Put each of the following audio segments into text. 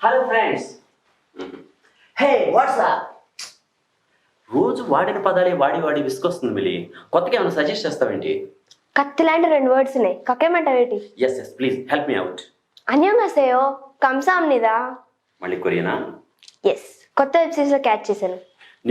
Hello friends. హే WhatsApp. రోజు వాడిన పదాలే వాడి వాడి విసుకొస్తుంది మిలి. కొత్తగా ఏమైనా సజెస్ట్ చేస్తావేంటి? కత్తి లాంటి 2 వర్డ్స్ ఉన్నాయి. కక్కేమంటావేటి? Yes yes please help me out. అన్యమసేయో కంసామ్నిదా. మళ్ళీ కొరియనా? ఎస్, కొత్త వెబ్ సిరీస్ లో క్యాచ్ చేశాను.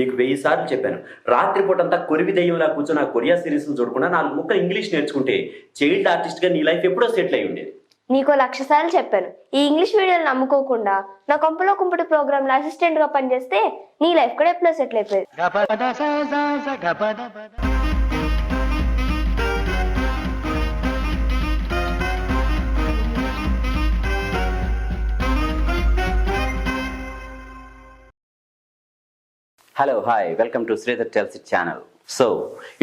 నీకు 1000 సార్లు చెప్పాను, రాత్రిపూట అంతా కొరివి దయ్యంలా కూర్చొని ఆ కొరియా సిరీస్ చూడకుండా 4 ముక్కలు ఇంగ్లీష్ నేర్చుకుంటే చైల్డ్ ఆర్టిస్ట్ గా నీ లైఫ్ ఎప్పుడో సెటిల్ అయి ఉండేది. నీకో 1,00,000 సార్లు చెప్పాను, ఈ ఇంగ్లీష్ వీడియోలు నమ్ముకోకుండా నా కొంపలో కుంపటి ప్రోగ్రామ్ లో అసిస్టెంట్ గా పనిచేస్తే నీ లైఫ్ కూడా ఎప్పుడో సెటిల్ అయిపోయింది. Hello hi, welcome to Sridhar tells it channel. So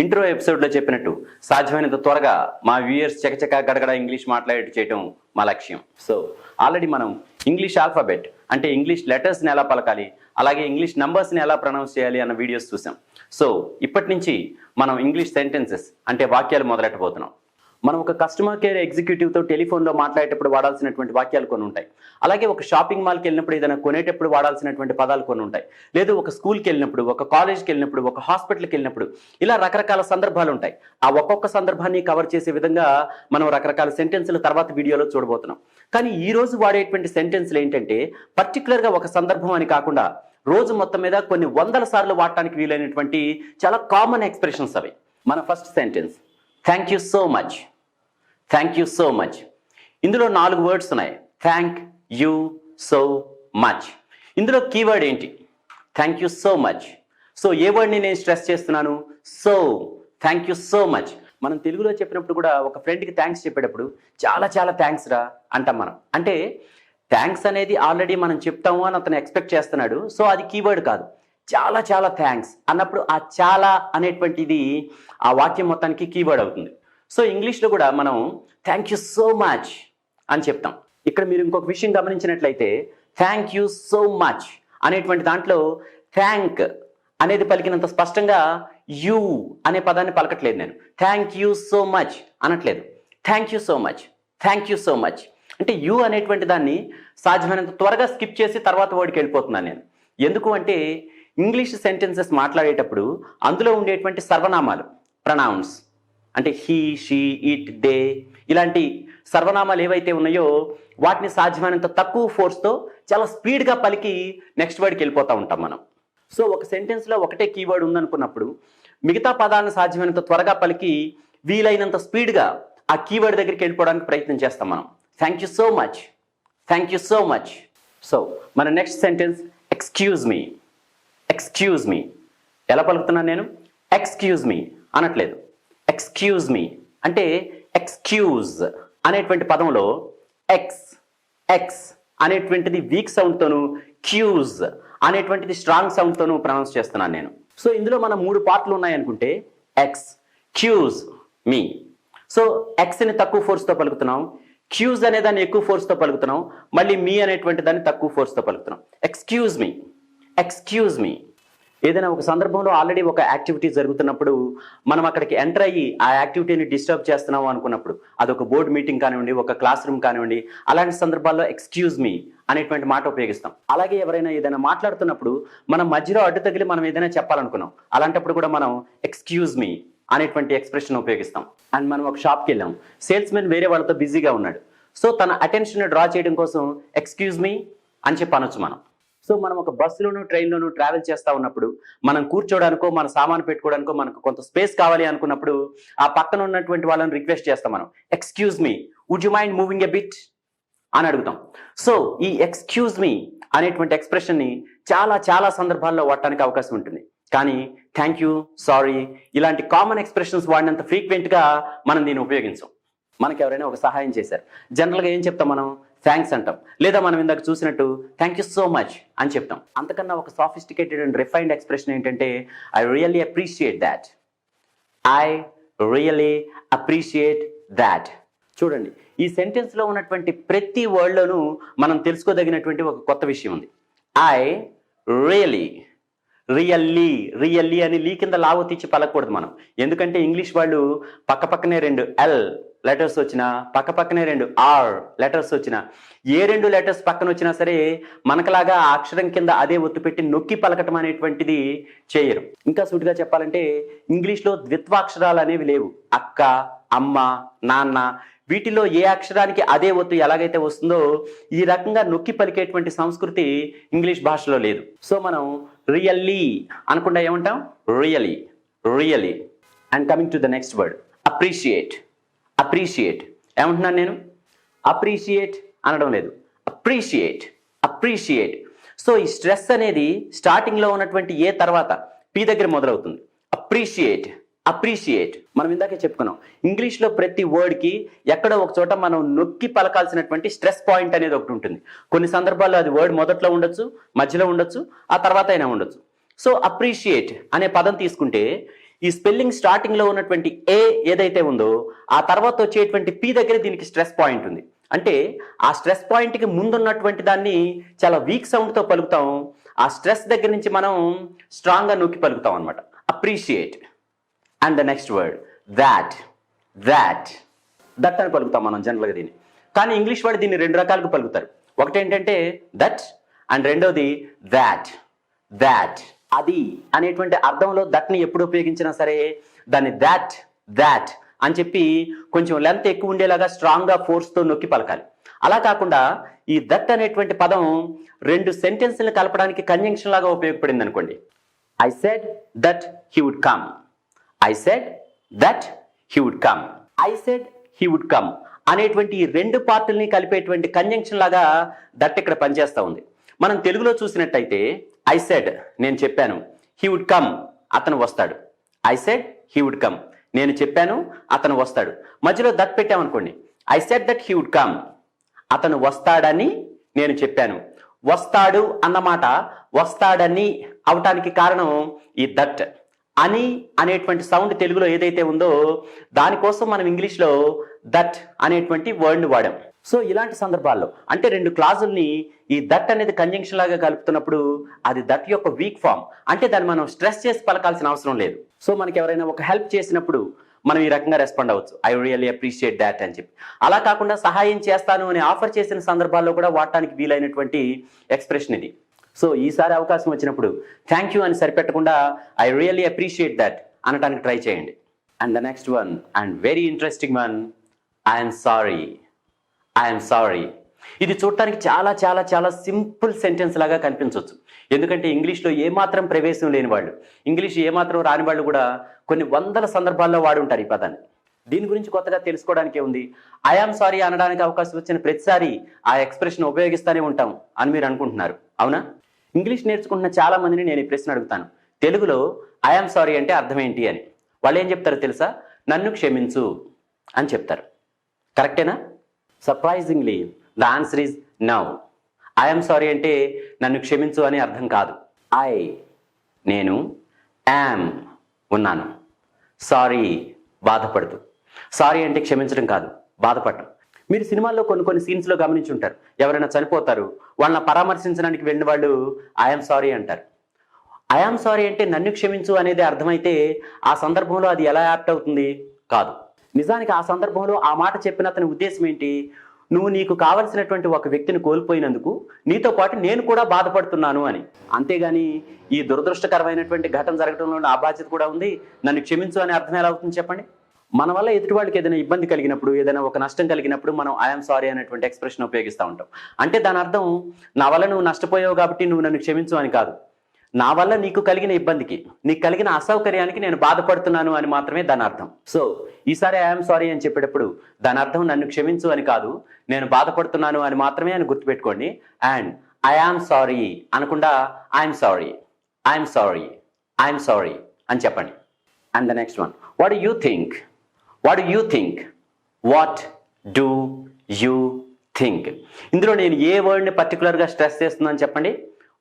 intro ఎపిసోడ్లో చెప్పినట్టు సాధ్యమైనంత త్వరగా మా వ్యూయర్స్ చకచక గడగడ ఇంగ్లీష్ మాట్లాడేట్టు చేయటం మా లక్ష్యం. సో ఆల్రెడీ మనం ఇంగ్లీష్ ఆల్ఫాబెట్ అంటే ఇంగ్లీష్ లెటర్స్ని ఎలా పలకాలి, అలాగే ఇంగ్లీష్ నంబర్స్ని ఎలా ప్రొనౌన్స్ చేయాలి అన్న వీడియోస్ చూసాం. సో ఇప్పటి నుంచి మనం ఇంగ్లీష్ సెంటెన్సెస్ అంటే వాక్యాలు మొదలెట్టబోతున్నాం. మనం ఒక కస్టమర్ కేర్ ఎగ్జిక్యూటివ్తో టెలిఫోన్లో మాట్లాడేటప్పుడు వాడాల్సినటువంటి వాక్యాలు కొన్ని ఉంటాయి. అలాగే ఒక షాపింగ్ మాల్కి వెళ్ళినప్పుడు ఏదైనా కొనేటప్పుడు వాడాల్సినటువంటి పదాలు కొన్ని ఉంటాయి. లేదు ఒక స్కూల్కి వెళ్ళినప్పుడు, ఒక కాలేజ్కి వెళ్ళినప్పుడు, ఒక హాస్పిటల్కి వెళ్ళినప్పుడు, ఇలా రకరకాల సందర్భాలు ఉంటాయి. ఆ ఒక్కొక్క సందర్భాన్ని కవర్ చేసే విధంగా మనం రకరకాల సెంటెన్సులు తర్వాత వీడియోలో చూడబోతున్నాం. కానీ ఈ రోజు వాడేటువంటి సెంటెన్సులు ఏంటంటే పర్టికులర్గా ఒక సందర్భం అని కాకుండా రోజు మొత్తం మీద కొన్ని 100 సార్లు వాడటానికి వీలైనటువంటి చాలా కామన్ ఎక్స్ప్రెషన్స్ అవి. మన first sentence, thank you so much. Thank you so much. ఇందులో 4 వర్డ్స్ ఉన్నాయి, థ్యాంక్ యూ సో మచ్. ఇందులో కీవర్డ్ ఏంటి? Thank you so much. So ఏ వర్డ్ని నేను స్ట్రెస్ చేస్తున్నాను? So. Thank you so much. మనం తెలుగులో చెప్పినప్పుడు కూడా ఒక ఫ్రెండ్కి థ్యాంక్స్ చెప్పేటప్పుడు చాలా చాలా థ్యాంక్స్ రా అంటాం మనం. అంటే థ్యాంక్స్ అనేది ఆల్రెడీ మనం చెప్తాము అని అతను ఎక్స్పెక్ట్ చేస్తున్నాడు. సో అది కీవర్డ్ కాదు. చాలా చాలా థ్యాంక్స్ అన్నప్పుడు ఆ చాలా అనేటువంటిది ఆ వాక్యం మొత్తానికి కీవర్డ్ అవుతుంది. సో ఇంగ్లీష్లో కూడా మనం థ్యాంక్ యూ సో మచ్ అని చెప్తాం. ఇక్కడ మీరు ఇంకొక విషయం గమనించినట్లయితే థ్యాంక్ యూ సో మచ్ అనేటువంటి దాంట్లో థ్యాంక్ అనేది పలికినంత స్పష్టంగా యూ అనే పదాన్ని పలకట్లేదు. నేను థ్యాంక్ యూ సో మచ్ అనట్లేదు, thank you so much, thank you so much. అంటే యూ అనేటువంటి దాన్ని సాధ్యమైనంత త్వరగా స్కిప్ చేసి తర్వాత వర్డ్కి వెళ్ళిపోతున్నాను నేను. ఎందుకు అంటే ఇంగ్లీష్ సెంటెన్సెస్ మాట్లాడేటప్పుడు అందులో ఉండేటువంటి సర్వనామాలు, ప్రొనౌన్స్ అంటే హీ, షీ, ఇట్, దే ఇలాంటి సర్వనామాలు ఏవైతే ఉన్నాయో వాటిని సాధ్యమైనంత తక్కువ ఫోర్స్తో చాలా స్పీడ్గా పలికి నెక్స్ట్ వర్డ్కి వెళ్ళిపోతూ ఉంటాం మనం. సో ఒక సెంటెన్స్లో ఒకటే కీవర్డ్ ఉందనుకున్నప్పుడు మిగతా పదాలను సాధ్యమైనంత త్వరగా పలికి వీలైనంత స్పీడ్గా ఆ కీవర్డ్ దగ్గరికి వెళ్ళిపోవడానికి ప్రయత్నం చేస్తాం మనం. Thank you so much, thank you so much. So మన next sentence, excuse me. Excuse me ఎలా పలుకుతున్నాను నేను? ఎక్స్క్యూజ్ మీ అనట్లేదు, ఎక్స్క్యూజ్ మీ. అంటే ఎక్స్క్యూజ్ అనేటువంటి పదంలో ఎక్స్ ఎక్స్ అనేటువంటిది వీక్ సౌండ్తోను, క్యూజ్ అనేటువంటిది స్ట్రాంగ్ సౌండ్తోను ప్రొనౌన్స్ చేస్తున్నాను నేను. సో ఇందులో మనం 3 పార్ట్లు ఉన్నాయనుకుంటే ఎక్స్, క్యూజ్, మీ. సో ఎక్స్ని తక్కువ ఫోర్స్తో పలుకుతున్నాం, క్యూజ్ అనే దాన్ని ఎక్కువ ఫోర్స్తో పలుకుతున్నాం, మళ్ళీ మీ అనేటువంటి దాన్ని తక్కువ ఫోర్స్తో పలుకుతున్నాం. Excuse me, excuse me. ఏదైనా ఒక సందర్భంలో ఆల్రెడీ ఒక యాక్టివిటీ జరుగుతున్నప్పుడు మనం అక్కడికి ఎంటర్ అయ్యి ఆ యాక్టివిటీని డిస్టర్బ్ చేస్తున్నాము అనుకున్నప్పుడు, అదొక బోర్డు మీటింగ్ కానివ్వండి, ఒక క్లాస్ రూమ్ కానివ్వండి, అలాంటి సందర్భాల్లో ఎక్స్క్యూజ్ మీ అనేటువంటి మాట ఉపయోగిస్తాం. అలాగే ఎవరైనా ఏదైనా మాట్లాడుతున్నప్పుడు మనం మధ్యలో అడ్డు తగిలి మనం ఏదైనా చెప్పాలనుకున్నాం, అలాంటప్పుడు కూడా మనం ఎక్స్క్యూజ్ మీ అనేటువంటి ఎక్స్ప్రెషన్ ఉపయోగిస్తాం. అండ్ మనం ఒక షాప్కి వెళ్ళాం, సేల్స్ మెన్ వేరే వాళ్ళతో బిజీగా ఉన్నాడు. సో తన అటెన్షన్ డ్రా చేయడం కోసం ఎక్స్క్యూజ్ మీ అని చెప్పి అనొచ్చు మనం. సో మనం ఒక బస్సులోను, ట్రైన్లోను ట్రావెల్ చేస్తూ ఉన్నప్పుడు మనం కూర్చోడానికో మన సామాను పెట్టుకోవడానికో మనకు కొంత స్పేస్ కావాలి అనుకున్నప్పుడు ఆ పక్కన ఉన్నటువంటి వాళ్ళని రిక్వెస్ట్ చేస్తాం మనం, excuse me, would you mind moving a bit అని అడుగుతాం. సో ఈ ఎక్స్క్యూజ్ మీ అనేటువంటి ఎక్స్ప్రెషన్ని చాలా చాలా సందర్భాల్లో వాడటానికి అవకాశం ఉంటుంది. కానీ థ్యాంక్ యూ, సారీ ఇలాంటి కామన్ ఎక్స్ప్రెషన్స్ వాడినంత ఫ్రీక్వెంట్గా మనం దీన్ని ఉపయోగించాం. మనకి ఎవరైనా ఒక సహాయం చేశారు, జనరల్గా ఏం చెప్తాం మనం? థ్యాంక్స్ అంటాం. లేదా మనం ఇందాక చూసినట్టు థ్యాంక్ యూ సో మచ్ అని చెప్తాం. అంతకన్నా ఒక సాఫిస్టికేటెడ్ అండ్ రిఫైన్డ్ ఎక్స్ప్రెషన్ ఏంటంటే I really appreciate that. I really appreciate that. చూడండి, ఈ సెంటెన్స్లో ఉన్నటువంటి ప్రతి వర్డ్లోనూ మనం తెలుసుకోదగినటువంటి ఒక కొత్త విషయం ఉంది. ఐ రియల్లీ, రియల్లీ రియల్లీ అని లీ కింద లావు తీర్చి పలకూడదు మనం. ఎందుకంటే ఇంగ్లీష్ వాళ్ళు పక్కనే 2 ఎల్ లెటర్స్ వచ్చినా, పక్కనే 2 ఆర్ లెటర్స్ వచ్చినా, ఏ 2 లెటర్స్ పక్కన వచ్చినా సరే మనకలాగా ఆ అక్షరం కింద అదే ఒత్తు పెట్టి నొక్కి పలకటం అనేటువంటిది చేయరు. ఇంకా సూటిగా చెప్పాలంటే ఇంగ్లీష్లో ద్విత్వాక్షరాలు అనేవి లేవు. అక్క, అమ్మ, నాన్న, వీటిలో ఏ అక్షరానికి అదే ఒత్తు ఎలాగైతే వస్తుందో ఈ రకంగా నొక్కి పలికేటువంటి సంస్కృతి ఇంగ్లీష్ భాషలో లేదు. సో మనం రియల్లీ అనకుండా ఏమంటాం? Really, really. And coming to the next word, appreciate. Appreciate ఏమంటున్నాను నేను? అప్రిషియేట్ అనడం లేదు, అప్రిషియేట్, అప్రిషియేట్. సో ఈ స్ట్రెస్ అనేది స్టార్టింగ్లో ఉన్నటువంటి ఏ తర్వాత పి దగ్గర మొదలవుతుంది. Appreciate, appreciate. మనం ఇందాకే చెప్పుకున్నాం, ఇంగ్లీష్లో ప్రతి వర్డ్కి ఎక్కడో ఒక చోట మనం నొక్కి పలకాల్సినటువంటి స్ట్రెస్ పాయింట్ అనేది ఒకటి ఉంటుంది. కొన్ని సందర్భాల్లో అది వర్డ్ మొదట్లో ఉండొచ్చు, మధ్యలో ఉండొచ్చు, ఆ తర్వాత అయినా ఉండొచ్చు. సో అప్రిషియేట్ అనే పదం తీసుకుంటే ఈ స్పెల్లింగ్ స్టార్టింగ్లో ఉన్నటువంటి ఏ ఏదైతే ఉందో ఆ తర్వాత వచ్చేటువంటి పి దగ్గర దీనికి స్ట్రెస్ పాయింట్ ఉంది. అంటే ఆ స్ట్రెస్ పాయింట్కి ముందున్నటువంటి దాన్ని చాలా వీక్ సౌండ్తో పలుకుతాం. ఆ స్ట్రెస్ దగ్గర నుంచి మనం స్ట్రాంగ్గా నొక్కి పలుకుతాం అనమాట. Appreciate. And the next word that. That that అని పలుకుతాం మనం జనరల్గా దీన్ని. కానీ ఇంగ్లీష్ వాడు దీన్ని 2 రకాలుగా పలుకుతారు. ఒకటి ఏంటంటే దట్, అండ్ రెండోది దాట్. దాట్ అది అనేటువంటి అర్థంలో దట్ని ఎప్పుడు ఉపయోగించినా సరే దాన్ని దాట్, దాట్ అని చెప్పి కొంచెం లెంత్ ఎక్కువ ఉండేలాగా స్ట్రాంగ్గా ఫోర్స్తో నొక్కి పలకాలి. అలా కాకుండా ఈ దట్ అనేటువంటి పదం 2 సెంటెన్స్ని కలపడానికి కంజంక్షన్ లాగా ఉపయోగపడింది అనుకోండి. I said that he would come. I said that he would come. I said he would come అనేటువంటి ఈ 2 పార్టుల్ని కలిపేటువంటి కంజంక్షన్ లాగా దట్ ఇక్కడ పనిచేస్తూ ఉంది. మనం తెలుగులో చూసినట్టయితే I said నేను చెప్పాను, he would come అతను వస్తాడు. I said he would come నేను చెప్పాను అతను వస్తాడు. మధ్యలో దట్ పెట్టామనుకోండి, I said that he would come అతను వస్తాడని నేను చెప్పాను. వస్తాడు అన్నమాట వస్తాడని అవటానికి కారణం ఈ దట్. అని అనేటువంటి సౌండ్ తెలుగులో ఏదైతే ఉందో దానికోసం మనం ఇంగ్లీష్లో దట్ అనేటువంటి వర్డ్ని వాడాం. సో ఇలాంటి సందర్భాల్లో అంటే 2 క్లాజుల్ని ఈ దట్ అనేది కంజంక్షన్ లాగా కలుపుతున్నప్పుడు అది దట్ యొక్క వీక్ ఫామ్. అంటే దాన్ని మనం స్ట్రెస్ చేసి పలకాల్సిన అవసరం లేదు. సో మనకి ఎవరైనా ఒక హెల్ప్ చేసినప్పుడు మనం ఈ రకంగా రెస్పాండ్ అవ్వచ్చు, ఐ రియల్లీ అప్రిషియేట్ దాట్ అని చెప్పి. అలా కాకుండా సహాయం చేస్తాను అని ఆఫర్ చేసిన సందర్భాల్లో కూడా వాడటానికి వీలైనటువంటి ఎక్స్ప్రెషన్ ఇది. సో ఈసారి అవకాశం వచ్చినప్పుడు థ్యాంక్ యూ అని సరిపెట్టకుండా ఐ రియల్లీ అప్రిషియేట్ దట్ అనడానికి ట్రై చేయండి. And the next one and very interesting one, I'm sorry. I'm sorry. ఇది చూడటానికి చాలా చాలా చాలా సింపుల్ సెంటెన్స్ లాగా కనిపించవచ్చు. ఎందుకంటే ఇంగ్లీష్లో ఏమాత్రం ప్రవేశం లేని వాళ్ళు, ఇంగ్లీష్ ఏమాత్రం రాని వాళ్ళు కూడా కొన్ని వందల సందర్భాల్లో వాడుంటారు ఈ పదాన్ని. దీని గురించి కొత్తగా తెలుసుకోవడానికే ఉంది. ఐఆమ్ సారీ అనడానికి అవకాశం వచ్చిన ప్రతిసారి ఆ ఎక్స్ప్రెషన్ ఉపయోగిస్తూనే ఉంటాం అని మీరు అనుకుంటున్నారు, అవునా? ఇంగ్లీష్ నేర్చుకుంటున్న చాలా మందిని నేను ఈ ప్రశ్న అడుగుతాను, తెలుగులో ఐఆమ్ సారీ అంటే అర్థం ఏంటి అని. వాళ్ళు ఏం చెప్తారో తెలుసా? నన్ను క్షమించు అని చెప్తారు. కరెక్టేనా? Surprisingly the answer is no. I am sorry అంటే నన్ను క్షమించు అని అర్థం కాదు. నేను, యామ్ ఉన్నాను, సారీ బాధపడుతూ. సారీ అంటే క్షమించడం కాదు, బాధపడటం. మీరు సినిమాల్లో కొన్ని సీన్స్లో గమనించి ఉంటారు, ఎవరైనా చనిపోతారు, వాళ్ళని పరామర్శించడానికి వెళ్ళిన వాళ్ళు ఐఆమ్ సారీ అంటారు. ఐఆమ్ సారీ అంటే నన్ను క్షమించు అనేది అర్థమైతే ఆ సందర్భంలో అది ఎలా యాప్ట్ అవుతుంది? కాదు. నిజానికి ఆ సందర్భంలో ఆ మాట చెప్పిన అతని ఉద్దేశం ఏంటి? నువ్వు నీకు కావలసినటువంటి ఒక వ్యక్తిని కోల్పోయినందుకు నీతో పాటు నేను కూడా బాధపడుతున్నాను అని. అంతేగాని ఈ దురదృష్టకరమైనటువంటి ఘటన జరగడంలో నా బాధ్యత కూడా ఉంది, నన్ను క్షమించు అనే అర్థం ఎలా అవుతుంది చెప్పండి? మన వల్ల ఎదుటి వాళ్ళకి ఏదైనా ఇబ్బంది కలిగినప్పుడు, ఏదైనా ఒక నష్టం కలిగినప్పుడు మనం ఐఎమ్ సారీ అనేటువంటి ఎక్స్ప్రెషన్ ఉపయోగిస్తూ ఉంటాం. అంటే దాని అర్థం నా వల్ల నువ్వు నష్టపోయావు కాబట్టి నువ్వు నన్ను క్షమించు అని కాదు. నా వల్ల నీకు కలిగిన ఇబ్బందికి, నీకు కలిగిన అసౌకర్యానికి నేను బాధపడుతున్నాను అని మాత్రమే దాని అర్థం. సో ఈసారి ఐఎమ్ సారీ అని చెప్పేటప్పుడు దాని అర్థం నన్ను క్షమించు అని కాదు, నేను బాధపడుతున్నాను అని మాత్రమే అని గుర్తుపెట్టుకోండి. అండ్ ఐఆమ్ సారీ అనకుండా I'm sorry, I'm sorry, I'm sorry అని చెప్పండి. And the next one, what do you think? What do you think? What do you think? ఇందులో నేను ఏ వర్డ్ని పర్టికులర్గా స్ట్రెస్ చేస్తున్నాను చెప్పండి?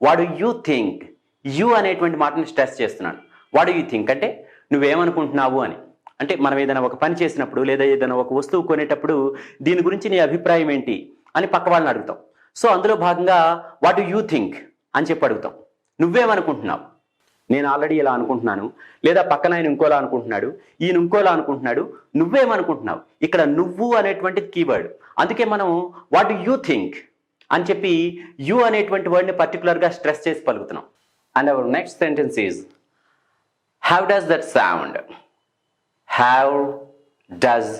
What do you think? You అనేటువంటి మాటని స్ట్రెస్ చేస్తున్నాను. వాట్ డు యూ థింక్ అంటే నువ్వేమనుకుంటున్నావు అని. అంటే మనం ఏదైనా ఒక పని చేసినప్పుడు లేదా ఏదైనా ఒక వస్తువు కొనేటప్పుడు దీని గురించి నీ అభిప్రాయం ఏంటి అని పక్క వాళ్ళని అడుగుతాం. సో అందులో భాగంగా వాట్ డు యూ థింక్ అని చెప్పి అడుగుతాం. నువ్వేమనుకుంటున్నావు? నేను ఆల్రెడీ ఇలా అనుకుంటున్నాను, లేదా పక్కన ఆయన ఇంకోలా అనుకుంటున్నాడు, ఈయన ఇంకోలా అనుకుంటున్నాడు, నువ్వేమనుకుంటున్నావు. ఇక్కడ నువ్వు అనేటువంటిది కీవర్డ్. అందుకే మనం వాట్ డు యూ థింక్ అని చెప్పి యూ అనేటువంటి వర్డ్ని పర్టికులర్గా స్ట్రెస్ చేసి పలుకుతున్నాం. And our next sentence is how does that sound. How does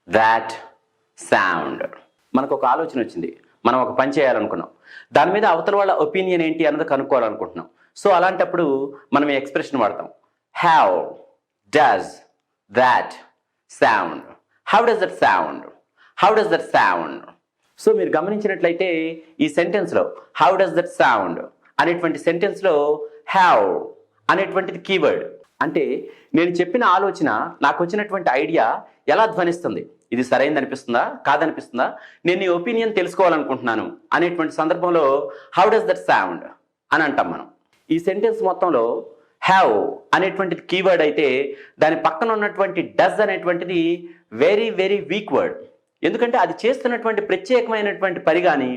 that sound. మనకు ఒక ఆలోచన వచ్చింది, మనం ఒక పని చేయాలనుకున్నాం, దాని మీద అవతల వాళ్ళ ఒపీనియన్ ఏంటి అన్నది కనుక్కోవాలనుకుంటున్నాం. సో అలాంటప్పుడు మనం ఈ ఎక్స్ప్రెషన్ వాడతాం, how does that sound. How does that sound, how does that sound. So మీరు గమనించినట్లయితే ఈ సెంటెన్స్లో హౌ డస్ దట్ సౌండ్ అనేటువంటి సెంటెన్స్లో హౌ అనేటువంటిది కీవర్డ్. అంటే నేను చెప్పిన ఆలోచన, నాకు వచ్చినటువంటి ఐడియా ఎలా ధ్వనిస్తుంది, ఇది సరైనది అనిపిస్తుందా కాదనిపిస్తుందా, నేను నీ ఒపీనియన్ తెలుసుకోవాలనుకుంటున్నాను అనేటువంటి సందర్భంలో హౌ డస్ దట్ సౌండ్ అని అంటాం మనం. ఈ సెంటెన్స్ మొత్తంలో హ్యావ్ అనేటువంటిది కీవర్డ్ అయితే దాని పక్కన ఉన్నటువంటి డస్ అనేటువంటిది వెరీ వెరీ వీక్ వర్డ్. ఎందుకంటే అది చేస్తున్నటువంటి ప్రత్యేకమైనటువంటి పని కానీ,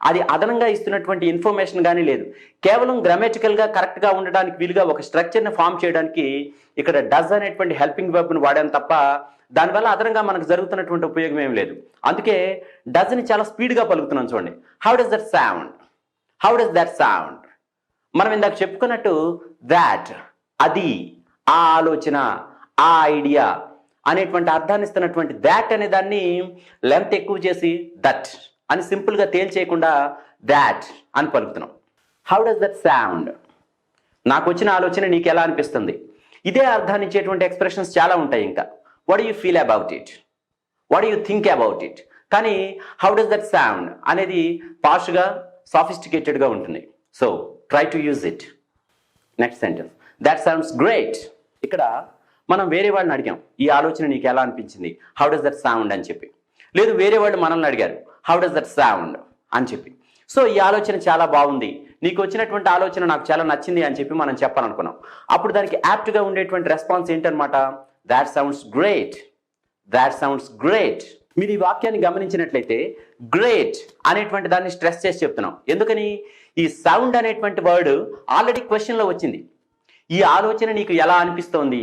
అది అదనంగా ఇస్తున్నటువంటి ఇన్ఫర్మేషన్ కానీ లేదు. కేవలం గ్రామటికల్గా కరెక్ట్గా ఉండడానికి వీలుగా ఒక స్ట్రక్చర్ని ఫామ్ చేయడానికి ఇక్కడ డస్ అనేటువంటి హెల్పింగ్ వర్బ్ని వాడాను తప్ప దానివల్ల అదనంగా మనకు జరుగుతున్నటువంటి ఉపయోగం ఏం లేదు. అందుకే డస్ని చాలా స్పీడ్గా పలుకుతున్నాం చూడండి. How does that sound, how does that sound. మనం ఇందాక చెప్పుకున్నట్టు దాట్, అది, ఆ ఆలోచన, ఆ ఐడియా అనేటువంటి అర్థాన్ని ఇస్తున్నటువంటి దాట్ అనే దాన్ని లెంత్ ఎక్కువ చేసి దట్ అని సింపుల్గా తేల్చేయకుండా దాట్ అని పలుకుతున్నాం. హౌ డస్ దట్ సౌండ్, నాకు వచ్చిన ఆలోచన నీకు ఎలా అనిపిస్తుంది. ఇదే అర్థాన్ని ఇచ్చేటువంటి ఎక్స్ప్రెషన్స్ చాలా ఉంటాయి. ఇంకా what you feel about it, what you think about it. కానీ హౌ డస్ దట్ సౌండ్ అనేది పాష్గా సాఫిస్టికేటెడ్గా ఉంటుంది. So try to use it. Next sentence, that sounds great. ఇక్కడ మనం వేరే వాళ్ళని అడిగాం, ఈ ఆలోచన నీకు ఎలా అనిపించింది, హౌ డస్ దట్ సౌండ్ అని చెప్పి. లేదు వేరే వాళ్ళు మనల్ని అడిగారు, హౌ డస్ దట్ సౌండ్ అని చెప్పి. సో ఈ ఆలోచన చాలా బాగుంది, నీకు వచ్చినటువంటి ఆలోచన నాకు చాలా నచ్చింది అని చెప్పి మనం చెప్పాలనుకున్నాం. అప్పుడు దానికి యాప్ట్గా ఉండేటువంటి రెస్పాన్స్ ఏంటనమాట, that sounds great, that sounds great. మీరు ఈ వాక్యాన్ని గమనించినట్లయితే గ్రేట్ అనేటువంటి దాన్ని స్ట్రెస్ చేసి చెప్తున్నాం. ఎందుకని, ఈ సౌండ్ అనేటువంటి వర్డ్ ఆల్రెడీ క్వశ్చన్లో వచ్చింది. ఈ ఆలోచన నీకు ఎలా అనిపిస్తోంది,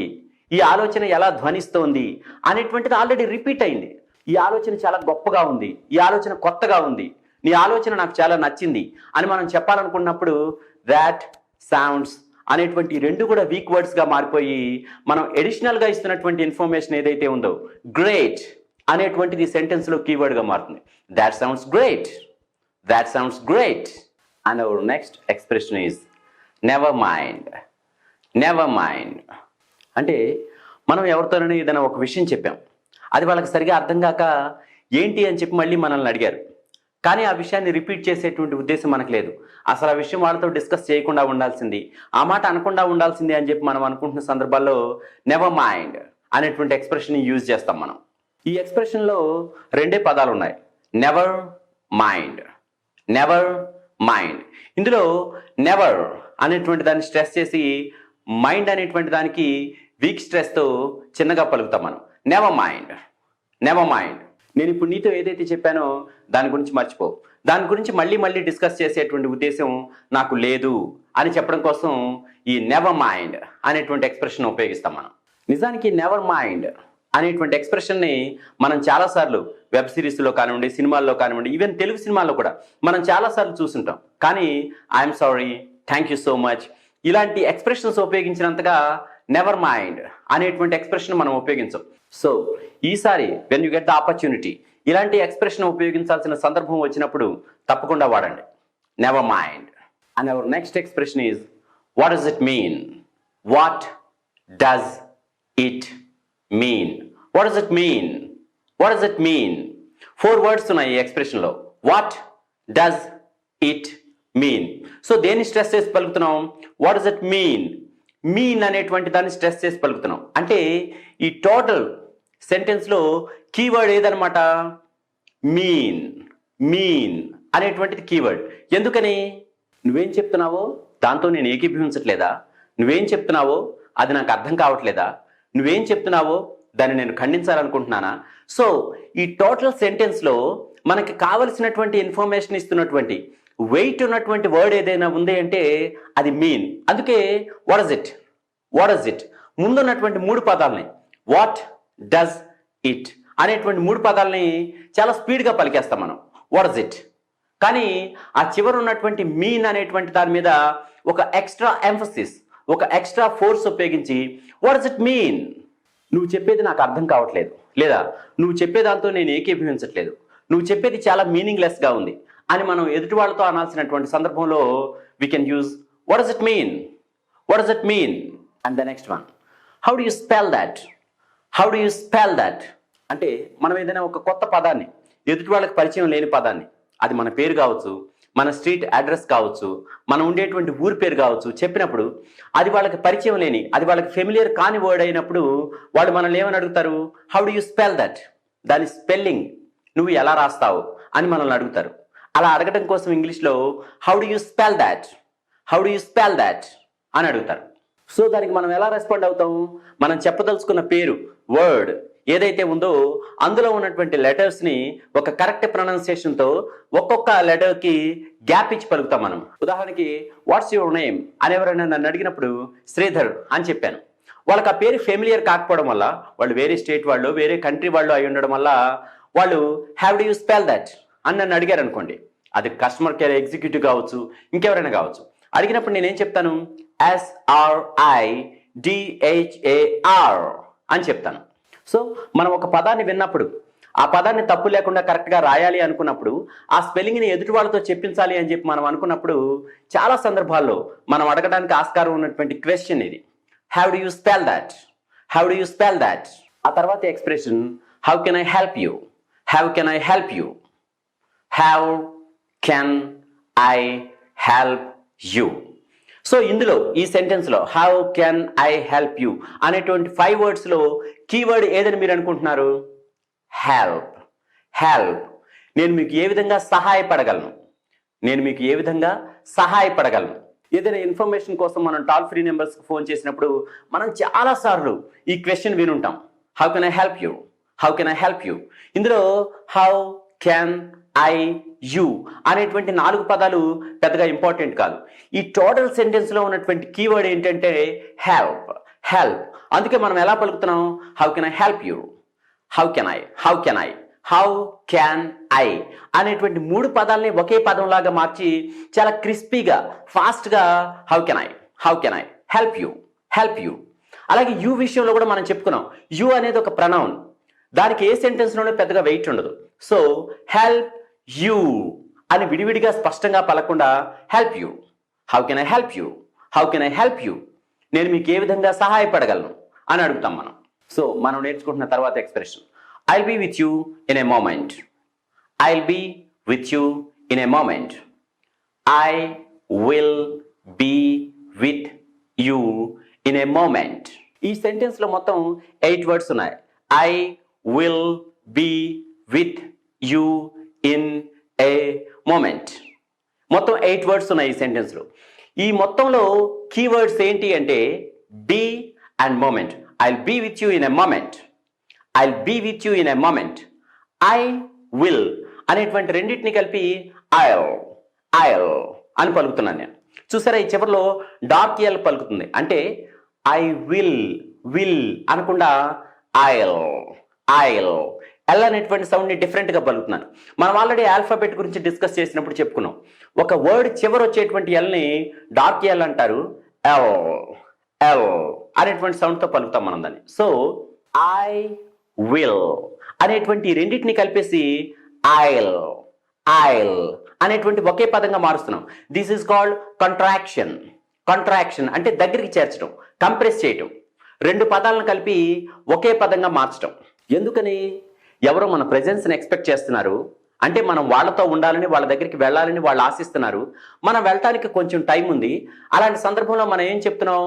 ఈ ఆలోచన ఎలా ధ్వనిస్తోంది అనేటువంటిది ఆల్రెడీ రిపీట్ అయింది. ఈ ఆలోచన చాలా గొప్పగా ఉంది, ఈ ఆలోచన కొత్తగా ఉంది, నీ ఆలోచన నాకు చాలా నచ్చింది అని మనం చెప్పాలనుకున్నప్పుడు దాట్ సౌండ్స్ అనేటువంటి రెండు కూడా వీక్ వర్డ్స్గా మారిపోయి మనం ఎడిషనల్గా ఇస్తున్నటువంటి ఇన్ఫర్మేషన్ ఏదైతే ఉందో గ్రేట్ అనేటువంటిది సెంటెన్స్లో కీవర్డ్గా మారుతుంది. That sounds great, that sounds great. And our next expression is never mind. Never mind అంటే మనం ఎవరితోనైనా ఏదైనా ఒక విషయం చెప్పాం, అది వాళ్ళకి సరిగా అర్థం కాక ఏంటి అని చెప్పి మళ్ళీ మనల్ని అడిగారు. కానీ ఆ విషయాన్ని రిపీట్ చేసేటువంటి ఉద్దేశం మనకు లేదు. అసలు ఆ విషయం వాళ్ళతో డిస్కస్ చేయకుండా ఉండాల్సింది, ఆ మాట అనకుండా ఉండాల్సింది అని చెప్పి మనం అనుకుంటున్న సందర్భాల్లో నెవర్ మైండ్ అనేటువంటి ఎక్స్ప్రెషన్ యూజ్ చేస్తాం మనం. ఈ ఎక్స్ప్రెషన్లో రెండే పదాలు ఉన్నాయి, నెవర్ మైండ్, నెవర్ మైండ్. ఇందులో నెవర్ అనేటువంటి దాన్ని స్ట్రెస్ చేసి మైండ్ అనేటువంటి దానికి వీక్ స్ట్రెస్తో చిన్నగా పలుకుతాం మనం. Never mind, never mind. నేను ఇప్పుడు నీతో ఏదైతే చెప్పానో దాని గురించి మర్చిపో, దాని గురించి మళ్ళీ మళ్ళీ డిస్కస్ చేసేటువంటి ఉద్దేశం నాకు లేదు అని చెప్పడం కోసం ఈ నెవర్ మైండ్ అనేటువంటి ఎక్స్ప్రెషన్ ఉపయోగిస్తాం మనం. నిజానికి నెవర్ మైండ్ అనేటువంటి ఎక్స్ప్రెషన్ని మనం చాలాసార్లు వెబ్ సిరీస్లో కానివ్వండి, సినిమాల్లో కానివ్వండి, ఈవెన్ తెలుగు సినిమాల్లో కూడా మనం చాలాసార్లు చూసుంటాం. కానీ I'm sorry, thank you so much ఇలాంటి ఎక్స్ప్రెషన్స్ ఉపయోగించినంతగా నెవర్ మైండ్ అనేటువంటి ఎక్స్ప్రెషన్ మనం ఉపయోగించాం. సో ఈసారి when you get the opportunity ఇలాంటి ఎక్స్ప్రెషన్ ఉపయోగించాల్సిన సందర్భం వచ్చినప్పుడు తప్పకుండా వాడండి never mind. And our next expression is what does it mean. What does it mean, what does it mean, what does it mean. 4 words ఉన్నాయి ఈ ఎక్స్ప్రెషన్లో. What does it mean. So దేన్ని స్ట్రెస్ చేసి పలుకుతున్నాం, what does it mean. Mean అనేటువంటి దాన్ని stress చేసి పలుకుతున్నాం. అంటే ఈ టోటల్ సెంటెన్స్లో కీవర్డ్ ఏదనమాట, మీన్. మీన్ అనేటువంటిది కీవర్డ్. ఎందుకని, నువ్వేం చెప్తున్నావో దాంతో నేను ఏకీభవించట్లేదా, నువ్వేం చెప్తున్నావో అది నాకు అర్థం కావట్లేదా, నువ్వేం చెప్తున్నావో దాన్ని నేను ఖండించాలనుకుంటున్నానా. సో ఈ టోటల్ సెంటెన్స్లో మనకి కావలసినటువంటి ఇన్ఫర్మేషన్ ఇస్తున్నటువంటి వెయిట్ ఉన్నటువంటి వర్డ్ ఏదైనా ఉంది అంటే అది మీన్. అందుకే what is it, what is it ముందున్నటువంటి మూడు పదాలని వాట్, డస్, ఇట్ అనేటువంటి మూడు పదాలని చాలా స్పీడ్గా పలికేస్తాం మనం, వాట్ ఇస్ ఇట్. కానీ ఆ చివర ఉన్నటువంటి మీన్ అనేటువంటి దాని మీద ఒక ఎక్స్ట్రా ఎంఫసిస్, ఒక ఎక్స్ట్రా ఫోర్స్ ఉపయోగించి వాట్ ఇస్ ఇట్ మీన్, నువ్వు చెప్పేది నాకు అర్థం కావట్లేదు, లేదా నువ్వు చెప్పేదాంతో నేను ఏకీభవించట్లేదు, నువ్వు చెప్పేది చాలా మీనింగ్లెస్గా ఉంది అని మనం ఎదుటి వాళ్ళతో అనాల్సినటువంటి సందర్భంలో we can use what is it mean, what is it mean. And the next one, how do you spell that, how do you spell that అంటే మనం ఏదైనా ఒక కొత్త పదాన్ని, ఎదుటి వాళ్ళకి పరిచయం లేని పదాన్ని, అది మన పేరు కావచ్చు, మన స్ట్రీట్ అడ్రస్ కావచ్చు, మనం ఉండేటువంటి ఊరి పేరు కావచ్చు, చెప్పినప్పుడు అది వాళ్ళకి పరిచయం లేని, అది వాళ్ళకి ఫెమిలియర్ కాని వర్డ్ అయినప్పుడు వాళ్ళు మనల్ని ఏమని అడుగుతారు, how do you spell that, దాని స్పెల్లింగ్ నువ్వు ఎలా రాస్తావు అని మనల్ని అడుగుతారు. అలా అడగడం కోసం ఇంగ్లీష్లో how do you spell that, how do you spell that అని అడుగుతారు. సో దానికి మనం ఎలా రెస్పాండ్ అవుతాం, మనం చెప్పదలుచుకున్న పేరు, వర్డ్ ఏదైతే ఉందో అందులో ఉన్నటువంటి లెటర్స్ని ఒక కరెక్ట్ ప్రొనౌన్సియేషన్తో ఒక్కొక్క లెటర్కి గ్యాప్ ఇచ్చి పలుకుతాం మనం. ఉదాహరణకి వాట్స్ యువర్ నేమ్ అని ఎవరైనా నన్ను అడిగినప్పుడు శ్రీధర్ అని చెప్పాను. వాళ్ళకి ఆ పేరు ఫెమిలియర్ కాకపోవడం వల్ల, వాళ్ళు వేరే స్టేట్ వాళ్ళు, వేరే కంట్రీ వాళ్ళు అయి ఉండడం వల్ల వాళ్ళు have do you spell that అని నన్ను అడిగారు అనుకోండి, అది కస్టమర్ కేర్ ఎగ్జిక్యూటివ్ కావచ్చు, ఇంకెవరైనా కావచ్చు. అడిగినప్పుడు నేనేం చెప్తాను, SRIDHAR అని చెప్తాను. సో మనం ఒక పదాన్ని విన్నప్పుడు ఆ పదాన్ని తప్పు లేకుండా కరెక్ట్గా రాయాలి అనుకున్నప్పుడు, ఆ స్పెల్లింగ్ని ఎదుటి వాళ్ళతో చెప్పించాలి అని చెప్పి మనం అనుకున్నప్పుడు చాలా సందర్భాల్లో మనం అడగడానికి ఆస్కారం ఉన్నటువంటి క్వశ్చన్ ఇది, how do you spell that, how do you spell that. ఆ తర్వాత expression how can I help you, how can I help you, how can I help you. So ఇందులో ఈ సెంటెన్స్లో how can I help you అనేటువంటి 5 wordsలో keyword ఏదని మీరు అనుకుంటున్నారు, help. Help, నేను మీకు ఏ విధంగా సహాయపడగలను, నేను మీకు ఏ విధంగా సహాయపడగలను. ఏదైనా ఇన్ఫర్మేషన్ కోసం మనం టోల్ ఫ్రీ నెంబర్స్కి ఫోన్ చేసినప్పుడు మనం చాలాసార్లు ఈ క్వశ్చన్ వినుంటాం, how can I help you, how can I help you. ఇందులో హౌ కెన్ ఐ యూ అనేటువంటి 4 పదాలు పెద్దగా ఇంపార్టెంట్ కాదు. ఈ టోటల్ సెంటెన్స్లో ఉన్నటువంటి కీవర్డ్ ఏంటంటే హెల్ప్, హెల్ప్. అందుకే మనం ఎలా పలుకుతున్నాం, how can I help you, how can I, how can I, how can I అనేటువంటి 3 పదాలని ఒకే పదంలాగా మార్చి చాలా క్రిస్పీగా, ఫాస్ట్గా how can I, how can I help you, help you. అలాగే యూ విషయంలో కూడా మనం చెప్పుకున్నాం, యూ అనేది ఒక ప్రనౌన్, దానికి ఏ సెంటెన్స్లోనే పెద్దగా వెయిట్ ఉండదు. సో హెల్ప్ యూ అని విడివిడిగా స్పష్టంగా పలకుండా help you, how can I help you, how can I help you, నేను మీకు ఏ విధంగా సహాయపడగలను అని అడుగుతాం మనం. సో మనం నేర్చుకుంటున్న తర్వాత expression I'll be with you in a moment, I'll be with you in a moment, I will be with you in a moment. ఈ సెంటెన్స్లో మొత్తం 8 words ఉన్నాయి. I will be with you in a moment, మొత్తం 8 words ఉన్నాయి ఈ సెంటెన్స్లో. ఈ మొత్తంలో keywords ఏంటి అంటే be and moment. I'll be with you in a moment, I'll be with you in a moment, I will అనేటువంటి రెండింటిని కలిపి ఐల్, ఐల్ అని పలుకుతున్నాను నేను. చూసారా, ఈ చివరిలో డార్క్ ఎల్ పలుకుతుంది, అంటే ఐ విల్, విల్ అనకుండా ఐల్, ఐల్. ఎల్ అనేటువంటి సౌండ్ని డిఫరెంట్గా పలుకుతున్నాను. మనం ఆల్రెడీ ఆల్ఫాబెట్ గురించి డిస్కస్ చేసినప్పుడు చెప్పుకున్నాం, ఒక వర్డ్ చివరి వచ్చేటువంటి ఎల్ని డార్క్ ఎల్ అంటారు, ఎల్, ఎల్ అనేటువంటి సౌండ్తో పలుకుతాం మనం దాన్ని. సో ఐ విల్ అనేటువంటి రెండింటిని కలిపేసి ఐల్, ఐల్ అనేటువంటి ఒకే పదంగా మారుస్తున్నాం. This is called contraction. Contraction అంటే దగ్గరికి చేర్చడం, కంప్రెస్ చేయటం, 2 పదాలను కలిపి ఒకే పదంగా మార్చడం. ఎందుకని, ఎవరో మన ప్రెజెన్స్ని ఎక్స్పెక్ట్ చేస్తున్నారు, అంటే మనం వాళ్ళతో ఉండాలని, వాళ్ళ దగ్గరికి వెళ్ళాలని వాళ్ళు ఆశిస్తున్నారు. మనం వెళ్ళటానికి కొంచెం టైం ఉంది. అలాంటి సందర్భంలో మనం ఏం చెప్తున్నాం,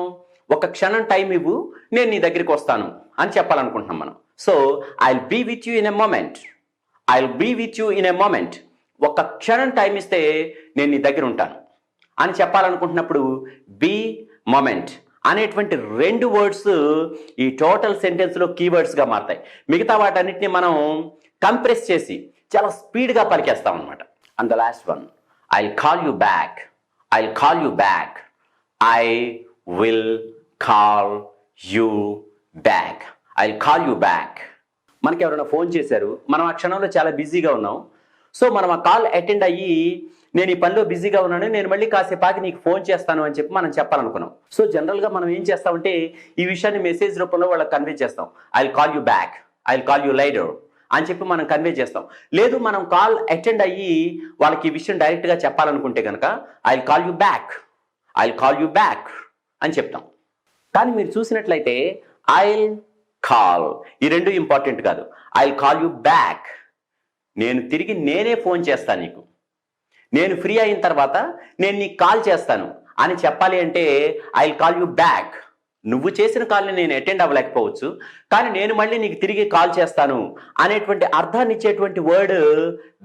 ఒక క్షణం టైం ఇవ్వు, నేను నీ దగ్గరికి వస్తాను అని చెప్పాలనుకుంటున్నాం మనం. So I'll be with you in a moment, I'll be with you in a moment, ఒక క్షణం టైం ఇస్తే నేను నీ దగ్గర ఉంటాను అని చెప్పాలనుకుంటున్నప్పుడు బీ, మూమెంట్ అనేటువంటి 2 words ఈ టోటల్ సెంటెన్స్లో కీవర్డ్స్గా మారుతాయి. మిగతా వాటన్నిటిని మనం కంప్రెస్ చేసి చాలా స్పీడ్గా పలికేస్తాం అనమాట. And the last one, I'll call you back. I'll call you back. I will call you back. I'll call you back. మనకి ఎవరైనా ఫోన్ చేశారు, మనం ఆ క్షణంలో చాలా బిజీగా ఉన్నాం. సో మనం ఆ కాల్ అటెండ్ అయ్యి నేను ఈ పనిలో బిజీగా ఉన్నాను, నేను మళ్ళీ కాసేపు ఆగి నీకు ఫోన్ చేస్తాను అని చెప్పి మనం చెప్పాలనుకున్నాం. సో జనరల్గా మనం ఏం చేస్తామంటే ఈ విషయాన్ని మెసేజ్ రూపంలో వాళ్ళకి కన్వే చేస్తాం. I'll call you back, I'll call you lighter అని చెప్పి మనం కన్వే చేస్తాం. లేదు మనం కాల్ అటెండ్ అయ్యి వాళ్ళకి ఈ విషయం డైరెక్ట్గా చెప్పాలనుకుంటే కనుక I'll call you back, I'll call you back అని చెప్తాం. కానీ మీరు చూసినట్లయితే ఐల్ కాల్ ఈ రెండు ఇంపార్టెంట్ కాదు. ఐల్ కాల్ యూ బ్యాక్, నేను తిరిగి నేనే ఫోన్ చేస్తాను నీకు, నేను ఫ్రీ అయిన తర్వాత నేను నీకు కాల్ చేస్తాను అని చెప్పాలి అంటే ఐల్ కాల్ యూ బ్యాక్. నువ్వు చేసిన కాల్ని నేను అటెండ్ అవ్వలేకపోవచ్చు, కానీ నేను మళ్ళీ నీకు తిరిగి కాల్ చేస్తాను అనేటువంటి అర్థాన్ని ఇచ్చేటువంటి word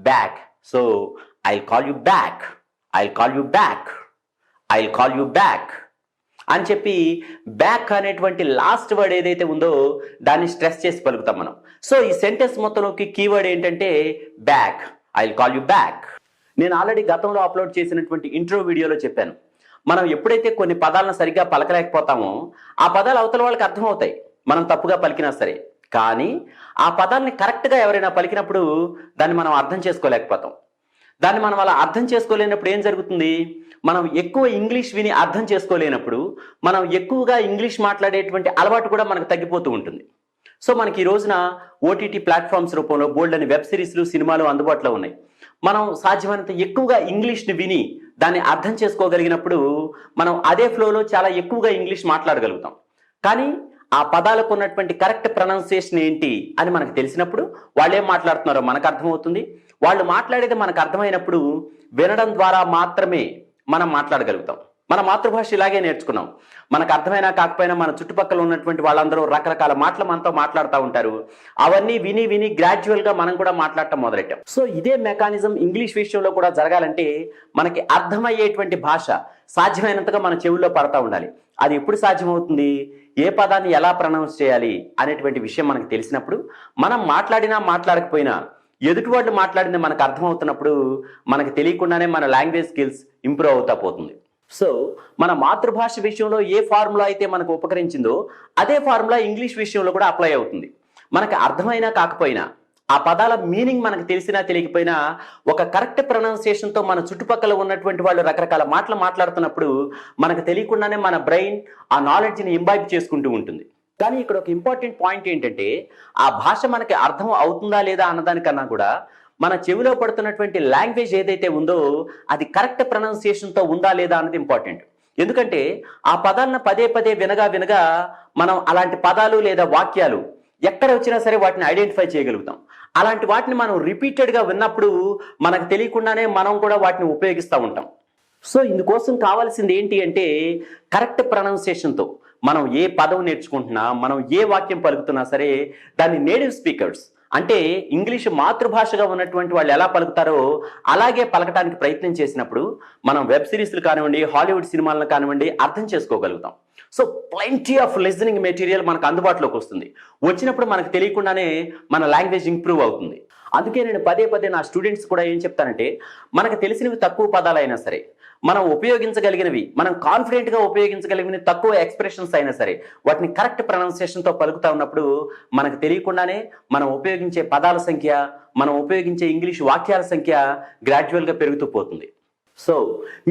back. So I'll call you back, I'll call you back, I'll call you back అని చెప్పి బ్యాక్ అనేటువంటి లాస్ట్ వర్డ్ ఏదైతే ఉందో దాన్ని స్ట్రెస్ చేసి పలుకుతాం మనం. సో ఈ సెంటెన్స్ మొత్తంలోకి కీవర్డ్ ఏంటంటే back, I'll call you back. నేను ఆల్రెడీ గతంలో అప్లోడ్ చేసినటువంటి ఇంట్రో వీడియోలో చెప్పాను, మనం ఎప్పుడైతే కొన్ని పదాలను సరిగ్గా పలకలేకపోతామో ఆ పదాలు అవతల వాళ్ళకి అర్థమవుతాయి మనం తప్పుగా పలికినా సరే. కానీ ఆ పదాలని కరెక్ట్గా ఎవరైనా పలికినప్పుడు దాన్ని మనం అర్థం చేసుకోలేకపోతాం. దాన్ని మనం అలా అర్థం చేసుకోలేనప్పుడు ఏం జరుగుతుంది, మనం ఎక్కువ ఇంగ్లీష్ విని అర్థం చేసుకోలేనప్పుడు మనం ఎక్కువగా ఇంగ్లీష్ మాట్లాడేటువంటి అలవాటు కూడా మనకు తగ్గిపోతూ ఉంటుంది. సో మనకి ఈ రోజున ఓటీటీ ప్లాట్ఫామ్స్ రూపంలో బోల్డ్ అని వెబ్ సిరీస్లు, సినిమాలు అందుబాటులో ఉన్నాయి. మనం సాధ్యమైనంత ఎక్కువగా ఇంగ్లీష్ని విని దాన్ని అర్థం చేసుకోగలిగినప్పుడు మనం అదే ఫ్లోలో చాలా ఎక్కువగా ఇంగ్లీష్ మాట్లాడగలుగుతాం. కానీ ఆ పదాలకు ఉన్నటువంటి కరెక్ట్ ప్రొనౌన్సియేషన్ ఏంటి అని మనకు తెలిసినప్పుడు వాళ్ళు ఏం మాట్లాడుతున్నారో మనకు అర్థమవుతుంది. వాళ్ళు మాట్లాడేది మనకు అర్థమైనప్పుడు వినడం ద్వారా మాత్రమే మనం మాట్లాడగలుగుతాం. మన మాతృభాష ఇలాగే నేర్చుకున్నాం. మనకు అర్థమైనా కాకపోయినా మన చుట్టుపక్కల ఉన్నటువంటి వాళ్ళందరూ రకరకాల మాటలు మనతో మాట్లాడుతూ ఉంటారు. అవన్నీ విని విని గ్రాడ్యువల్గా మనం కూడా మాట్లాడటం మొదలెట్టాం. సో ఇదే మెకానిజం ఇంగ్లీష్ విషయంలో కూడా జరగాలంటే మనకి అర్థమయ్యేటువంటి భాష సాధ్యమైనంతగా మన చెవుల్లో పడతా ఉండాలి. అది ఎప్పుడు సాధ్యమవుతుంది, ఏ పదాన్ని ఎలా ప్రొనౌన్స్ చేయాలి అనేటువంటి విషయం మనకు తెలిసినప్పుడు, మనం మాట్లాడినా మాట్లాడకపోయినా ఎదుటి వాళ్ళు మాట్లాడింది మనకు అర్థమవుతున్నప్పుడు మనకు తెలియకుండానే మన లాంగ్వేజ్ స్కిల్స్ ఇంప్రూవ్ అవుతా పోతుంది. సో మన మాతృభాష విషయంలో ఏ ఫార్ములా అయితే మనకు ఉపకరించిందో అదే ఫార్ములా ఇంగ్లీష్ విషయంలో కూడా అప్లై అవుతుంది. మనకు అర్థమైనా కాకపోయినా ఆ పదాల మీనింగ్ మనకు తెలిసినా తెలియకపోయినా ఒక కరెక్ట్ ప్రొనౌన్సియేషన్తో మన చుట్టుపక్కల ఉన్నటువంటి వాళ్ళు రకరకాల మాటలు మాట్లాడుతున్నప్పుడు మనకు తెలియకుండానే మన బ్రెయిన్ ఆ నాలెడ్జ్ని ఇంబైబ్ చేసుకుంటూ ఉంటుంది. కానీ ఇక్కడ ఒక ఇంపార్టెంట్ పాయింట్ ఏంటంటే ఆ భాష మనకి అర్థం అవుతుందా లేదా అన్నదానికన్నా కూడా మన చెవిలో పడుతున్నటువంటి లాంగ్వేజ్ ఏదైతే ఉందో అది కరెక్ట్ ప్రొనౌన్సియేషన్తో ఉందా లేదా అన్నది ఇంపార్టెంట్. ఎందుకంటే ఆ పదాలను పదే పదే వినగా వినగా మనం అలాంటి పదాలు లేదా వాక్యాలు ఎక్కడ వచ్చినా సరే వాటిని ఐడెంటిఫై చేయగలుగుతాం. అలాంటి వాటిని మనం రిపీటెడ్గా విన్నప్పుడు మనకు తెలియకుండానే మనం కూడా వాటిని ఉపయోగిస్తూ ఉంటాం. సో ఇందుకోసం కావాల్సింది ఏంటి అంటే కరెక్ట్ ప్రొనౌన్సియేషన్తో మనం ఏ పదం నేర్చుకుంటున్నా, మనం ఏ వాక్యం పలుకుతున్నా సరే దాన్ని నేటివ్ స్పీకర్స్ అంటే ఇంగ్లీష్ మాతృభాషగా ఉన్నటువంటి వాళ్ళు ఎలా పలుకుతారో అలాగే పలకటానికి ప్రయత్నం చేసినప్పుడు మనం వెబ్ సిరీస్లు కానివ్వండి, హాలీవుడ్ సినిమాలను కానివ్వండి అర్థం చేసుకోగలుగుతాం. So plenty of listening material మనకు అందుబాటులోకి వస్తుంది. వచ్చినప్పుడు మనకు తెలియకుండానే మన లాంగ్వేజ్ ఇంప్రూవ్ అవుతుంది. అందుకే నేను పదే పదే నా స్టూడెంట్స్ కూడా ఏం చెప్తానంటే మనకు తెలిసినవి తక్కువ పదాలైనా సరే, మనం ఉపయోగించగలిగినవి, మనం కాన్ఫిడెంట్గా ఉపయోగించగలిగినవి తక్కువ ఎక్స్ప్రెషన్స్ అయినా సరే వాటిని కరెక్ట్ ప్రొనౌన్సియేషన్తో పలుకుతా ఉన్నప్పుడు మనకు తెలియకుండానే మనం ఉపయోగించే పదాల సంఖ్య, మనం ఉపయోగించే ఇంగ్లీష్ వాక్యాల సంఖ్య గ్రాడ్యువల్గా పెరుగుతూ పోతుంది. సో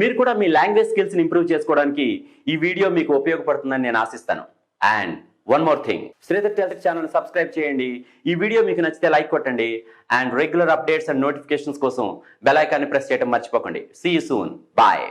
మీరు కూడా మీ లాంగ్వేజ్ స్కిల్స్ని ఇంప్రూవ్ చేసుకోవడానికి ఈ వీడియో మీకు ఉపయోగపడుతుందని నేను ఆశిస్తాను. And one more thing, Sridhar tells channel subscribe చేయండి. ఈ వీడియో మీకు నచ్చితే లైక్ కొట్టండి. And regular updates and notifications కోసం బెల్ ఐకాన్ని ప్రెస్ చేయడం మర్చిపోకండి. See you soon. బాయ్.